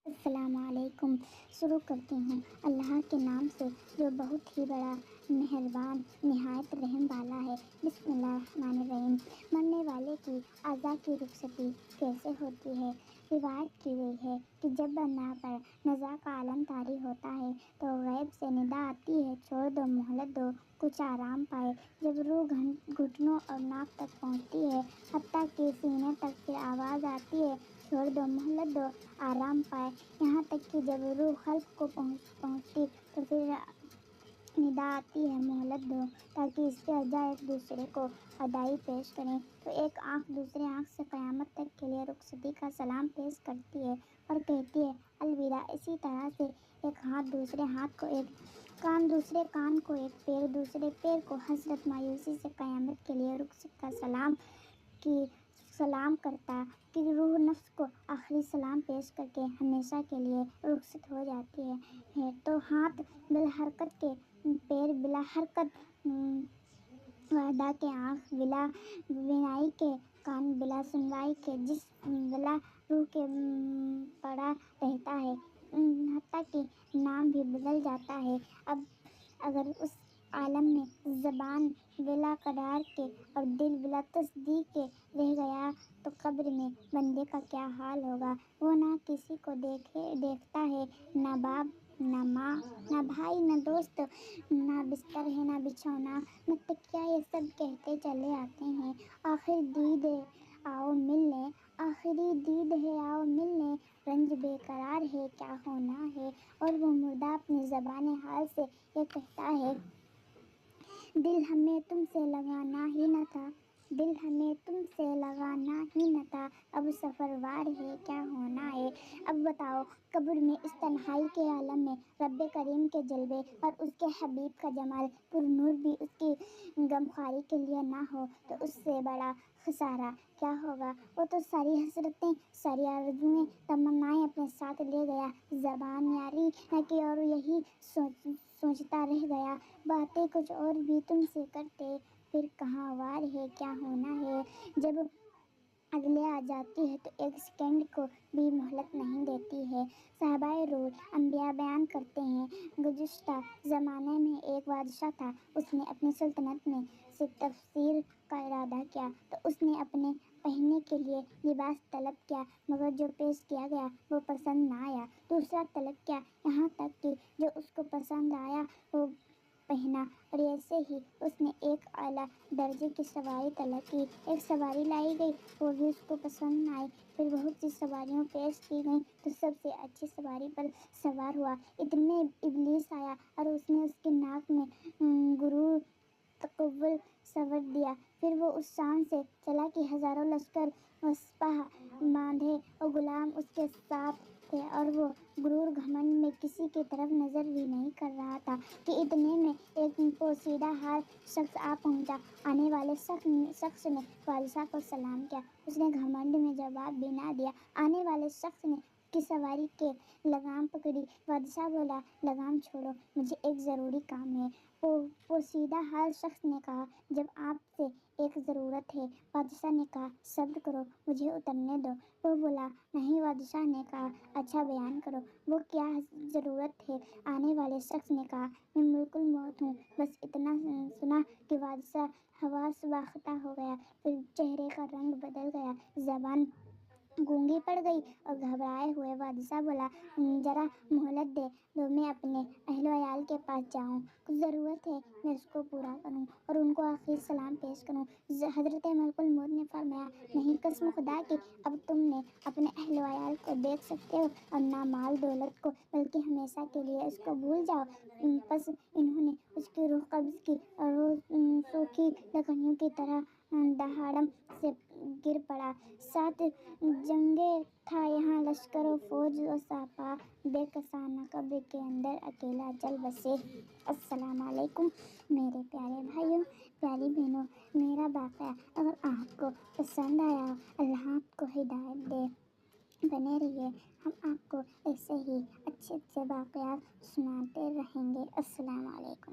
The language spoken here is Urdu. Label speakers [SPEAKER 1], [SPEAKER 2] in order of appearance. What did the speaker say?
[SPEAKER 1] السلام علیکم۔ شروع کرتی ہوں اللہ کے نام سے جو بہت ہی بڑا مہربان نہایت رحم والا ہے۔ بسم اللہ الرحمن الرحیم۔ مرنے والے کی اعضاء کی رخصتی کیسے ہوتی ہے؟ روایت کی گئی ہے کہ جب بنا پر نزا کا عالم طاری ہوتا ہے تو غیب سے ندا آتی ہے، چھوڑ دو مہلت دو کچھ آرام پائے۔ جب روح گھٹنوں اور ناک تک پہنچتی ہے، حتیٰ کہ سینے تک، پھر آواز آتی ہے چھوڑ دو مہلت دو آرام پائے۔ یہاں تک کہ جب روح قلب کو پہنچتی تو پھر ندا آتی ہے مہلت دو، تاکہ اس کے اعضاء ایک دوسرے کو ادائی پیش کریں۔ تو ایک آنکھ دوسری آنکھ سے قیامت تک کے لیے رخصتی کا سلام پیش کرتی ہے اور کہتی ہے الوداع۔ اسی طرح سے ایک ہاتھ دوسرے ہاتھ کو، ایک کان دوسرے کان کو، ایک پیر دوسرے پیر کو حسرت مایوسی سے قیامت کے لیے رخصت کا سلام کرتا کہ روح نفس کو آخری سلام پیش کر کے ہمیشہ کے لیے رخصت ہو جاتی ہے۔ تو ہاتھ بلا حرکت کے، پیر بلا حرکت، وحدہ کے، آنکھ بلا بینائی کے، کان بلا سنوائی کے، جسم بلا روح کے پڑا رہتا ہے، حتیٰ کہ نام بھی بدل جاتا ہے۔ اب اگر اس عالم میں زبان بلا قرار کے اور دل بلا تصدیق کے رہ گیا تو قبر میں بندے کا کیا حال ہوگا؟ وہ نہ کسی کو دیکھتا ہے، نہ باپ نہ ماں نہ بھائی نہ دوست، نہ بستر ہے نہ بچھونا نہ تکیہ، یہ سب کہتے چلے آتے ہیں آخری دید ہے آؤ مل لیں، آخری دید ہے آؤ مل لیں، رنج بے قرار ہے کیا ہونا ہے۔ اور وہ مردہ اپنی زبان حال سے یہ کہتا ہے دل ہمیں تم سے لگانا ہی نہ تھا، دل ہمیں تم سے لگانا ہی نہ تھا، اب سفروار ہے کیا ہونا ہے۔ اب بتاؤ قبر میں اس تنہائی کے عالم میں رب کریم کے جلوے اور اس کے حبیب کا جمال پر نور بھی اس کی غمخواری کے لیے نہ ہو تو اس سے بڑا خسارہ کیا ہوگا۔ وہ تو ساری حسرتیں، ساری آرزوئیں، تمنائیں اپنے ساتھ لے گیا، زبان یاری نہ کی اور یہی سوچتا رہ گیا، باتیں کچھ اور بھی تم سے کرتے، پھر کہاں وار ہے کیا ہونا ہے۔ جب اجلیں آ جاتی ہے تو ایک سیکنڈ کو بھی مہلت نہیں دیتی ہے۔ صحابہ رسول انبیاء بیان کرتے ہیں گزشتہ زمانے میں ایک بادشاہ تھا، اس نے اپنی سلطنت میں سے تبصرے کا ارادہ کیا تو اس نے اپنے پہننے کے لیے لباس طلب کیا، مگر جو پیش کیا گیا وہ پسند نہ آیا۔ دوسرا طلب کیا، یہاں تک کہ جو اس کو پسند آیا وہ پہنا، اور ایسے ہی اس نے ایک اعلیٰ درجے کی سواری طلب کی۔ ایک سواری لائی گئی، وہ بھی اس کو پسند نہ آئی، پھر بہت سی سواریاں پیش کی گئیں تو سب سے اچھی سواری پر سوار ہوا۔ اتنے میں ابلیس آیا اور اس نے اس کی ناک میں غرور تکبر سوار دیا، پھر وہ اس شان سے چلا کہ ہزاروں لشکر و سپاہ باندھے اور غلام اس کے ساتھ تھے، اور وہ غرور گھمنڈ میں کسی کی طرف نظر بھی نہیں کر رہا تھا کہ اتنے میں ایک پوشیدہ حال شخص آ پہنچا۔ آنے والے شخص نے بادشاہ کو سلام کیا، اس نے گھمنڈ میں جواب بھی نہ دیا۔ آنے والے شخص نے کی سواری کی لگام پکڑی، بادشاہ بولا لگام چھوڑو، مجھے ایک ضروری کام ہے۔ پوشیدہ حال شخص نے کہا جب آپ سے ایک ضرورت ہے۔ بادشاہ نے کہا صبر کرو، مجھے اترنے دو۔ وہ بولا نہیں، بادشاہ نے کہا اچھا بیان کرو، وہ کیا ضرورت ہے۔ آنے والے شخص نے کہا میں ملک الموت ہوں، بس اتنا سنا کہ بادشاہ حواس باختہ ہو گیا، پھر چہرے کا رنگ بدل گیا، زبان گونگی پڑ گئی اور گھبرائے ہوئے بادشاہ بولا ذرا مہلت دے دو، میں اپنے اہل و عیال کے پاس جاؤں، کچھ ضرورت ہے میں اس کو پورا کروں اور ان کو آخری سلام پیش کروں۔ حضرت ملک الموت نے فرمایا نہیں، قسم خدا کی اب تم نے اپنے اہل و عیال کو دیکھ سکتے ہو اور نہ مال دولت کو، بلکہ ہمیشہ کے لیے اس کو بھول جاؤ۔ پس انہوں نے اس کی روح قبض کی اور وہ سوکھی لکڑیوں کی طرح دھڑام سے گر پڑا۔ 7 جگہیں تھا یہاں لشکر و فوج و سپاہ، بے کسانہ قبر کے اندر اکیلا چل بسے۔ السلام علیکم میرے پیارے بھائیوں، پیاری بہنوں، میرا واقعہ اگر آپ کو پسند آیا، اللہ آپ کو ہدایت دے، بنے رہیے، ہم آپ کو ایسے ہی اچھے اچھے واقعات سناتے رہیں گے۔ السلام علیکم۔